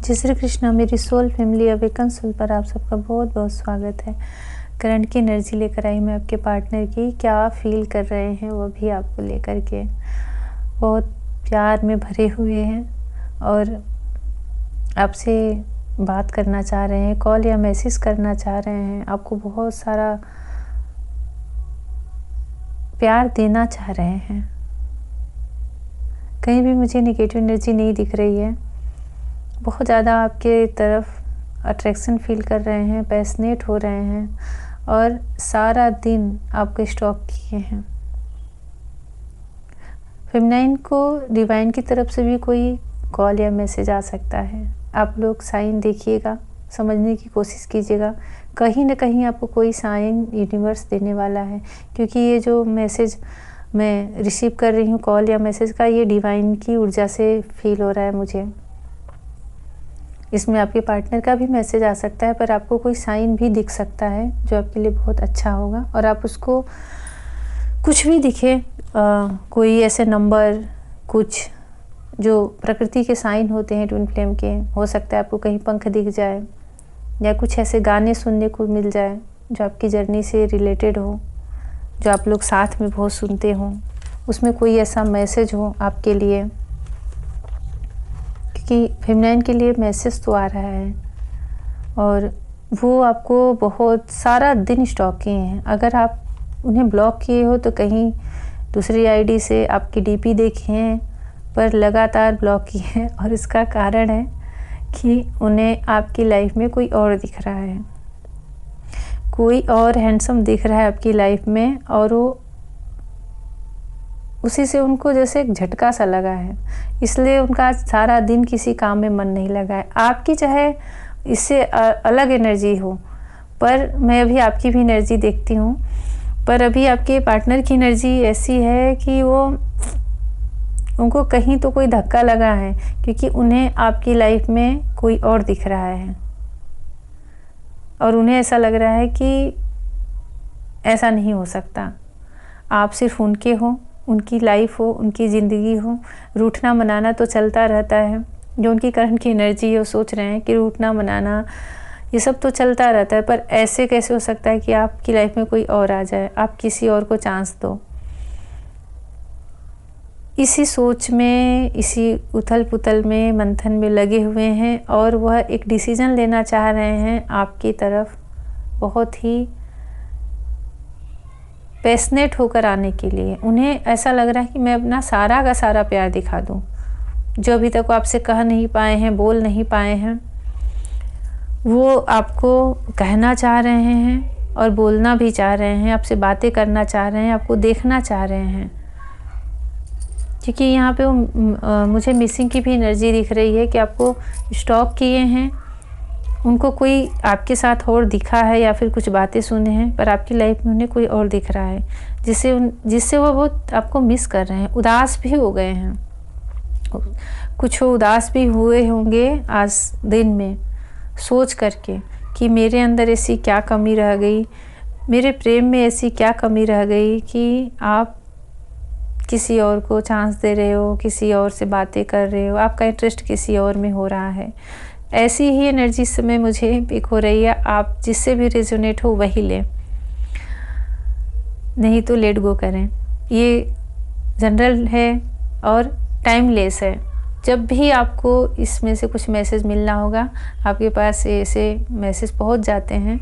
जय श्री कृष्णा। मेरी soul family awaken soul पर आप सबका बहुत बहुत स्वागत है। करंट की एनर्जी लेकर आई मैं आपके पार्टनर की। क्या फील कर रहे हैं वो भी आपको लेकर के बहुत प्यार में भरे हुए हैं और आपसे बात करना चाह रहे हैं, कॉल या मैसेज करना चाह रहे हैं, आपको बहुत सारा प्यार देना चाह रहे हैं। कहीं भी मुझे नेगेटिव एनर्जी नहीं दिख रही है। बहुत ज़्यादा आपके तरफ अट्रैक्शन फील कर रहे हैं, पैशनेट हो रहे हैं और सारा दिन आपको स्टॉक किए हैं। फेमिनाइन को डिवाइन की तरफ से भी कोई कॉल या मैसेज आ सकता है। आप लोग साइन देखिएगा, समझने की कोशिश कीजिएगा। कहीं ना कहीं आपको कोई साइन यूनिवर्स देने वाला है, क्योंकि ये जो मैसेज मैं रिसीव कर रही हूँ कॉल या मैसेज का, ये डिवाइन की ऊर्जा से फील हो रहा है मुझे। इसमें आपके पार्टनर का भी मैसेज आ सकता है, पर आपको कोई साइन भी दिख सकता है जो आपके लिए बहुत अच्छा होगा। और आप उसको कुछ भी दिखे, कोई ऐसे नंबर, कुछ जो प्रकृति के साइन होते हैं ट्विन फ्लेम के, हो सकता है आपको कहीं पंख दिख जाए या कुछ ऐसे गाने सुनने को मिल जाए जो आपकी जर्नी से रिलेटेड हो, जो आप लोग साथ में बहुत सुनते हो, उसमें कोई ऐसा मैसेज हो आपके लिए, कि फेमिनाइन के लिए मैसेज तो आ रहा है और वो आपको बहुत सारा दिन स्टॉक किए हैं। अगर आप उन्हें ब्लॉक किए हो तो कहीं दूसरी आईडी से आपकी डीपी देखे हैं, पर लगातार ब्लॉक किए हैं और इसका कारण है कि उन्हें आपकी लाइफ में कोई और दिख रहा है, कोई और हैंडसम दिख रहा है आपकी लाइफ में, और वो उसी से उनको जैसे एक झटका सा लगा है, इसलिए उनका सारा दिन किसी काम में मन नहीं लगा है। आपकी चाहे इससे अलग एनर्जी हो, पर मैं अभी आपकी भी एनर्जी देखती हूँ, पर अभी आपके पार्टनर की एनर्जी ऐसी है कि वो उनको कहीं तो कोई धक्का लगा है, क्योंकि उन्हें आपकी लाइफ में कोई और दिख रहा है और उन्हें ऐसा लग रहा है कि ऐसा नहीं हो सकता। आप सिर्फ उनके हो, उनकी लाइफ हो, उनकी ज़िंदगी हो। रूठना मनाना तो चलता रहता है। जो उनकी करंट की एनर्जी है वो सोच रहे हैं कि रूठना मनाना ये सब तो चलता रहता है, पर ऐसे कैसे हो सकता है कि आपकी लाइफ में कोई और आ जाए, आप किसी और को चांस दो। इसी सोच में, इसी उथल पुथल में, मंथन में लगे हुए हैं और वह एक डिसीजन लेना चाह रहे हैं आपकी तरफ, बहुत ही पैशनेट होकर आने के लिए। उन्हें ऐसा लग रहा है कि मैं अपना सारा का सारा प्यार दिखा दूं, जो अभी तक वो आपसे कह नहीं पाए हैं, बोल नहीं पाए हैं, वो आपको कहना चाह रहे हैं और बोलना भी चाह रहे हैं, आपसे बातें करना चाह रहे हैं, आपको देखना चाह रहे हैं। क्योंकि यहाँ पे वो मुझे मिसिंग की भी एनर्जी दिख रही है कि आपको स्टॉक किए हैं, उनको कोई आपके साथ और दिखा है या फिर कुछ बातें सुने हैं, पर आपकी लाइफ में उन्हें कोई और दिख रहा है, जिससे वो बहुत आपको मिस कर रहे हैं। उदास भी हो गए हैं, कुछ उदास भी हुए होंगे आज दिन में, सोच करके कि मेरे अंदर ऐसी क्या कमी रह गई, मेरे प्रेम में ऐसी क्या कमी रह गई कि आप किसी और को चांस दे रहे हो, किसी और से बातें कर रहे हो, आपका इंटरेस्ट किसी और में हो रहा है। ऐसी ही एनर्जी इस समय मुझे पिक हो रही है। आप जिससे भी रेजोनेट हो वही लें, नहीं तो लेट गो करें। ये जनरल है और टाइमलेस है। जब भी आपको इसमें से कुछ मैसेज मिलना होगा, आपके पास ऐसे मैसेज पहुंच जाते हैं।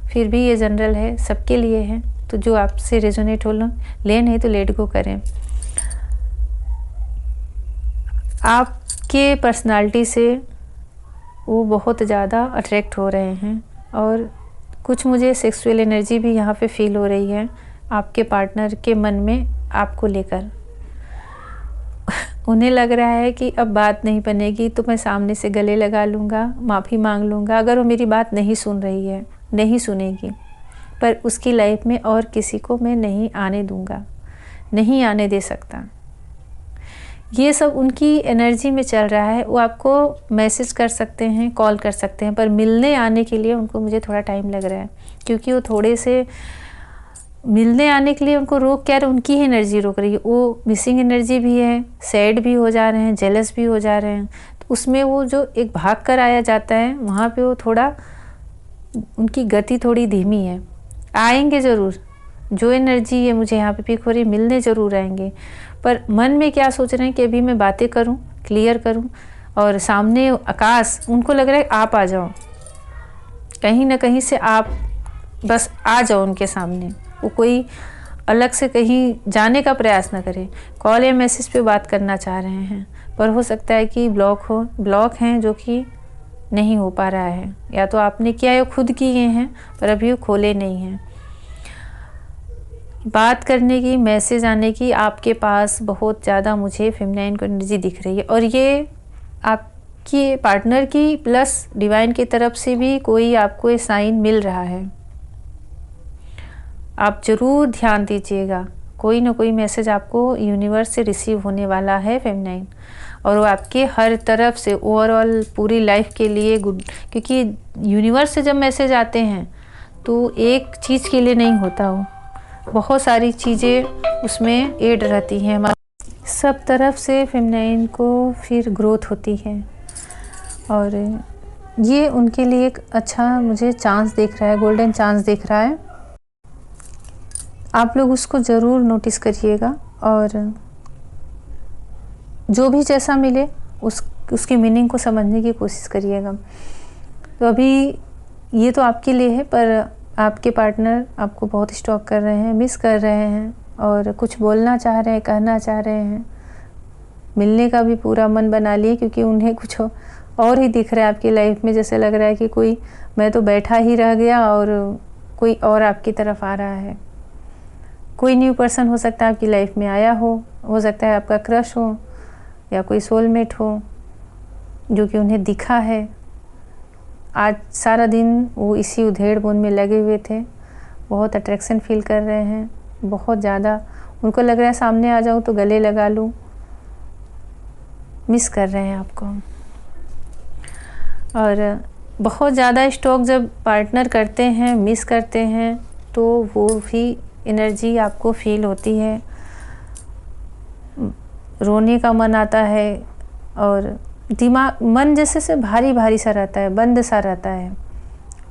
फिर भी ये जनरल है, सबके लिए है, तो जो आपसे रेजोनेट हो ले, नहीं तो लेट गो करें। आपके पर्सनालिटी से वो बहुत ज़्यादा अट्रैक्ट हो रहे हैं और कुछ मुझे सेक्सुअल एनर्जी भी यहाँ पे फील हो रही है आपके पार्टनर के मन में आपको लेकर। उन्हें लग रहा है कि अब बात नहीं बनेगी तो मैं सामने से गले लगा लूँगा, माफ़ी मांग लूँगा अगर वो मेरी बात नहीं सुन रही है, नहीं सुनेगी, पर उसकी लाइफ में और किसी को मैं नहीं आने दूँगा, नहीं आने दे सकता। ये सब उनकी एनर्जी में चल रहा है। वो आपको मैसेज कर सकते हैं, कॉल कर सकते हैं, पर मिलने आने के लिए उनको मुझे थोड़ा टाइम लग रहा है, क्योंकि वो थोड़े से मिलने आने के लिए उनको रोक क्या रहे, उनकी ही एनर्जी रोक रही है। वो मिसिंग एनर्जी भी है, सैड भी हो जा रहे हैं, जेलस भी हो जा रहे हैं, तो उसमें वो जो एक भाग कर आया जाता है, वहाँ पे वो थोड़ा उनकी गति थोड़ी धीमी है। आएंगे ज़रूर, जो एनर्जी है मुझे यहाँ पे पिक हो रही, मिलने ज़रूर आएंगे, पर मन में क्या सोच रहे हैं कि अभी मैं बातें करूँ, क्लियर करूँ, और सामने आकाश, उनको लग रहा है आप आ जाओ, कहीं ना कहीं से आप बस आ जाओ उनके सामने, वो कोई अलग से कहीं जाने का प्रयास ना करें। कॉल या मैसेज पे बात करना चाह रहे हैं, पर हो सकता है कि ब्लॉक हैं जो कि नहीं हो पा रहा है, या तो आपने किया या खुद किए हैं पर अभी वो खोले नहीं हैं। बात करने की, मैसेज आने की आपके पास बहुत ज़्यादा मुझे फेमिनाइन को एनर्जी दिख रही है, और ये आपके पार्टनर की प्लस डिवाइन की तरफ से भी कोई आपको ये साइन मिल रहा है। आप ज़रूर ध्यान दीजिएगा, कोई ना कोई मैसेज आपको यूनिवर्स से रिसीव होने वाला है फेमिनाइन, और वो आपके हर तरफ से ओवरऑल पूरी लाइफ के लिए गुड, क्योंकि यूनिवर्स से जब मैसेज आते हैं तो एक चीज़ के लिए नहीं होता, वो बहुत सारी चीज़ें उसमें ऐड रहती हैं, सब तरफ से फेमिनाइन को फिर ग्रोथ होती है, और ये उनके लिए एक अच्छा मुझे चांस दिख रहा है, गोल्डन चांस दिख रहा है। आप लोग उसको ज़रूर नोटिस करिएगा, और जो भी जैसा मिले उसकी मीनिंग को समझने की कोशिश करिएगा। तो अभी ये तो आपके लिए है, पर आपके पार्टनर आपको बहुत स्टॉक कर रहे हैं, मिस कर रहे हैं, और कुछ बोलना चाह रहे हैं, कहना चाह रहे हैं, मिलने का भी पूरा मन बना लिए, क्योंकि उन्हें कुछ और ही दिख रहा है आपकी लाइफ में। जैसे लग रहा है कि कोई, मैं तो बैठा ही रह गया और कोई और आपकी तरफ आ रहा है। कोई न्यू पर्सन हो सकता है आपकी लाइफ में आया हो सकता है आपका क्रश हो या कोई सोलमेट हो, जो कि उन्हें दिखा है। आज सारा दिन वो इसी उधेड़-बुन में लगे हुए थे, बहुत अट्रैक्शन फील कर रहे हैं, बहुत ज़्यादा उनको लग रहा है सामने आ जाऊँ तो गले लगा लूँ, मिस कर रहे हैं आपको। और बहुत ज़्यादा स्टॉक जब पार्टनर करते हैं, मिस करते हैं, तो वो भी एनर्जी आपको फील होती है, रोने का मन आता है, और दिमाग, मन जैसे से भारी भारी सा रहता है, बंद सा रहता है,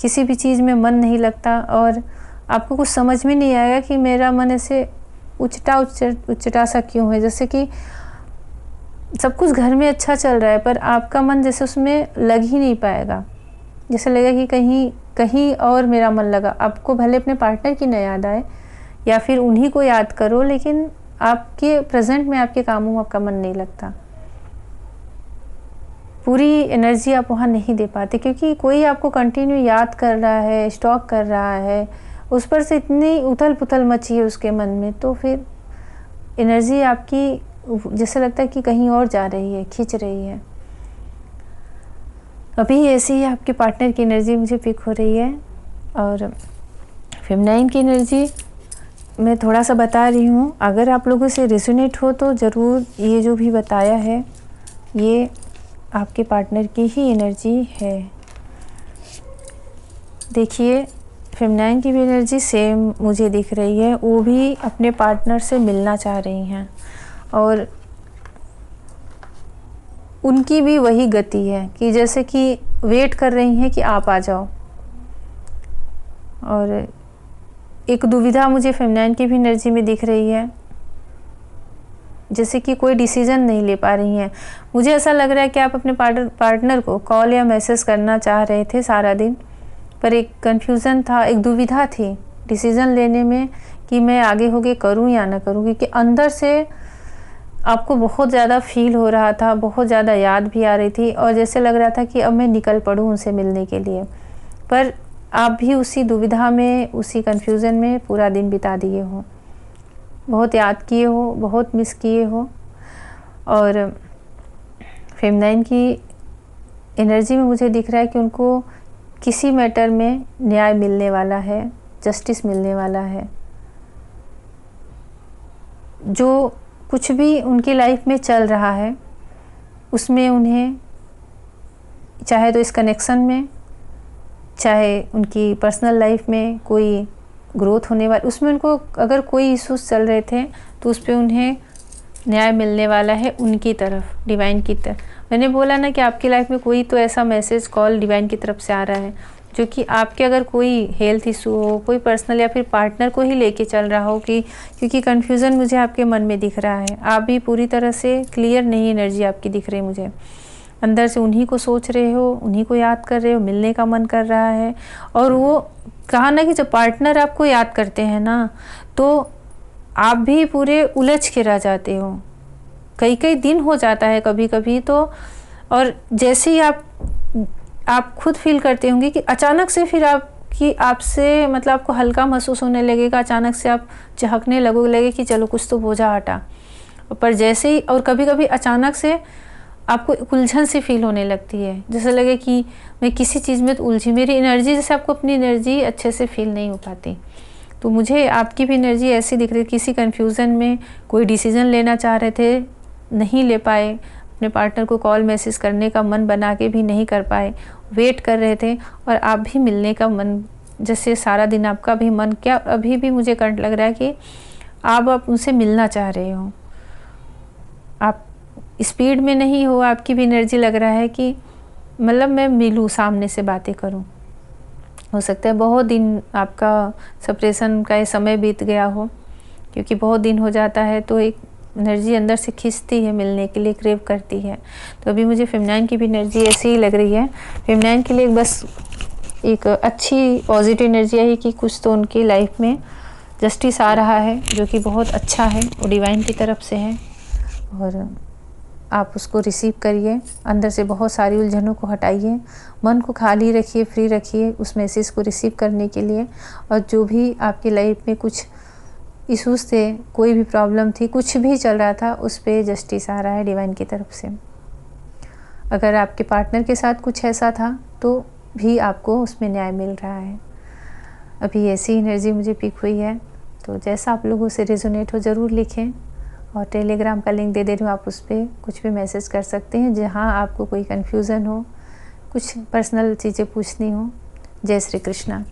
किसी भी चीज़ में मन नहीं लगता, और आपको कुछ समझ में नहीं आएगा कि मेरा मन ऐसे उचटा सा क्यों है। जैसे कि सब कुछ घर में अच्छा चल रहा है, पर आपका मन जैसे उसमें लग ही नहीं पाएगा, जैसे लगेगा कि कहीं और मेरा मन लगा। आपको भले अपने पार्टनर की न याद आए या फिर उन्हीं को याद करो, लेकिन आपके प्रेजेंट में आपके कामों में आपका मन नहीं लगता, पूरी एनर्जी आप वहाँ नहीं दे पाते, क्योंकि कोई आपको कंटिन्यू याद कर रहा है, स्टॉक कर रहा है, उस पर से इतनी उथल पुथल मची है उसके मन में, तो फिर एनर्जी आपकी जैसे लगता है कि कहीं और जा रही है, खींच रही है। अभी ऐसी ही आपके पार्टनर की एनर्जी मुझे पिक हो रही है, और फेमिनाइन की एनर्जी मैं थोड़ा सा बता रही हूँ। अगर आप लोगों से रेजोनेट हो तो ज़रूर ये जो भी बताया है ये आपके पार्टनर की ही एनर्जी है। देखिए, फेमिनाइन की भी एनर्जी सेम मुझे दिख रही है, वो भी अपने पार्टनर से मिलना चाह रही हैं, और उनकी भी वही गति है कि जैसे कि वेट कर रही हैं कि आप आ जाओ। और एक दुविधा मुझे फेमिनाइन की भी एनर्जी में दिख रही है, जैसे कि कोई डिसीजन नहीं ले पा रही हैं। मुझे ऐसा लग रहा है कि आप अपने पार्टनर को कॉल या मैसेज करना चाह रहे थे सारा दिन, पर एक कन्फ्यूज़न था, एक दुविधा थी डिसीज़न लेने में कि मैं आगे होके करूं या ना करूं, क्योंकि अंदर से आपको बहुत ज़्यादा फील हो रहा था, बहुत ज़्यादा याद भी आ रही थी, और जैसे लग रहा था कि अब मैं निकल पड़ूं उनसे मिलने के लिए। पर आप भी उसी दुविधा में, उसी कन्फ्यूज़न में पूरा दिन बिता दिए हो, बहुत याद किए हो, बहुत मिस किए हो। और फेमिनाइन की एनर्जी में मुझे दिख रहा है कि उनको किसी मैटर में न्याय मिलने वाला है, जस्टिस मिलने वाला है। जो कुछ भी उनकी लाइफ में चल रहा है उसमें उन्हें, चाहे तो इस कनेक्शन में, चाहे उनकी पर्सनल लाइफ में कोई ग्रोथ होने वाली, उसमें उनको अगर कोई इश्यूज चल रहे थे तो उस पर उन्हें न्याय मिलने वाला है उनकी तरफ, डिवाइन की तरफ। मैंने बोला ना कि आपकी लाइफ में कोई तो ऐसा मैसेज कॉल डिवाइन की तरफ से आ रहा है जो कि आपके अगर कोई हेल्थ इशू हो, कोई पर्सनल या फिर पार्टनर को ही लेके चल रहा हो, कि क्योंकि कन्फ्यूज़न मुझे आपके मन में दिख रहा है। आप भी पूरी तरह से क्लियर नहीं एनर्जी आपकी दिख रही मुझे। अंदर से उन्हीं को सोच रहे हो, उन्हीं को याद कर रहे हो, मिलने का मन कर रहा है। और वो कहा ना कि जब पार्टनर आपको याद करते हैं ना, तो आप भी पूरे उलझ के रह जाते हो। कई कई दिन हो जाता है कभी कभी तो, और जैसे ही आप खुद फील करते होंगे कि अचानक से फिर आपसे मतलब आपको हल्का महसूस होने लगेगा, अचानक से आप चहकने लगे कि चलो कुछ तो बोझा हटा। पर जैसे ही, और कभी कभी अचानक से आपको उलझन सी फील होने लगती है, जैसे लगे कि मैं किसी चीज़ में तो उलझी, मेरी एनर्जी, जैसे आपको अपनी एनर्जी अच्छे से फील नहीं हो पाती। तो मुझे आपकी भी एनर्जी ऐसी दिख रही है, किसी कन्फ्यूज़न में कोई डिसीज़न लेना चाह रहे थे, नहीं ले पाए, अपने पार्टनर को कॉल मैसेज करने का मन बना के भी नहीं कर पाए, वेट कर रहे थे, और आप भी मिलने का मन, जैसे सारा दिन आपका भी मन, क्या अभी भी मुझे करंट लग रहा है कि आप उनसे मिलना चाह रहे हो। आप स्पीड में नहीं हो, आपकी भी एनर्जी लग रहा है कि मतलब मैं मिलूँ, सामने से बातें करूँ। हो सकता है बहुत दिन आपका सेपरेशन का ये समय बीत गया हो, क्योंकि बहुत दिन हो जाता है तो एक एनर्जी अंदर से खींचती है, मिलने के लिए क्रेव करती है। तो अभी मुझे फेमिनाइन की भी एनर्जी ऐसी ही लग रही है। फेमिनाइन के लिए बस एक अच्छी पॉजिटिव एनर्जी है कि कुछ तो उनकी लाइफ में जस्टिस आ रहा है, जो कि बहुत अच्छा है, वो डिवाइन की तरफ से है। और आप उसको रिसीव करिए, अंदर से बहुत सारी उलझनों को हटाइए, मन को खाली रखिए, फ्री रखिए उस मैसेज को रिसीव करने के लिए। और जो भी आपकी लाइफ में कुछ इश्यूज़ थे, कोई भी प्रॉब्लम थी, कुछ भी चल रहा था, उस पर जस्टिस आ रहा है डिवाइन की तरफ से। अगर आपके पार्टनर के साथ कुछ ऐसा था तो भी आपको उसमें न्याय मिल रहा है। अभी ऐसी एनर्जी मुझे पिक हुई है, तो जैसा आप लोगों से रेजोनेट हो ज़रूर लिखें। और टेलीग्राम का लिंक दे रही हूँ, आप उस पर कुछ भी मैसेज कर सकते हैं जहाँ आपको कोई कन्फ्यूज़न हो, कुछ पर्सनल चीज़ें पूछनी हो। जय श्री कृष्णा।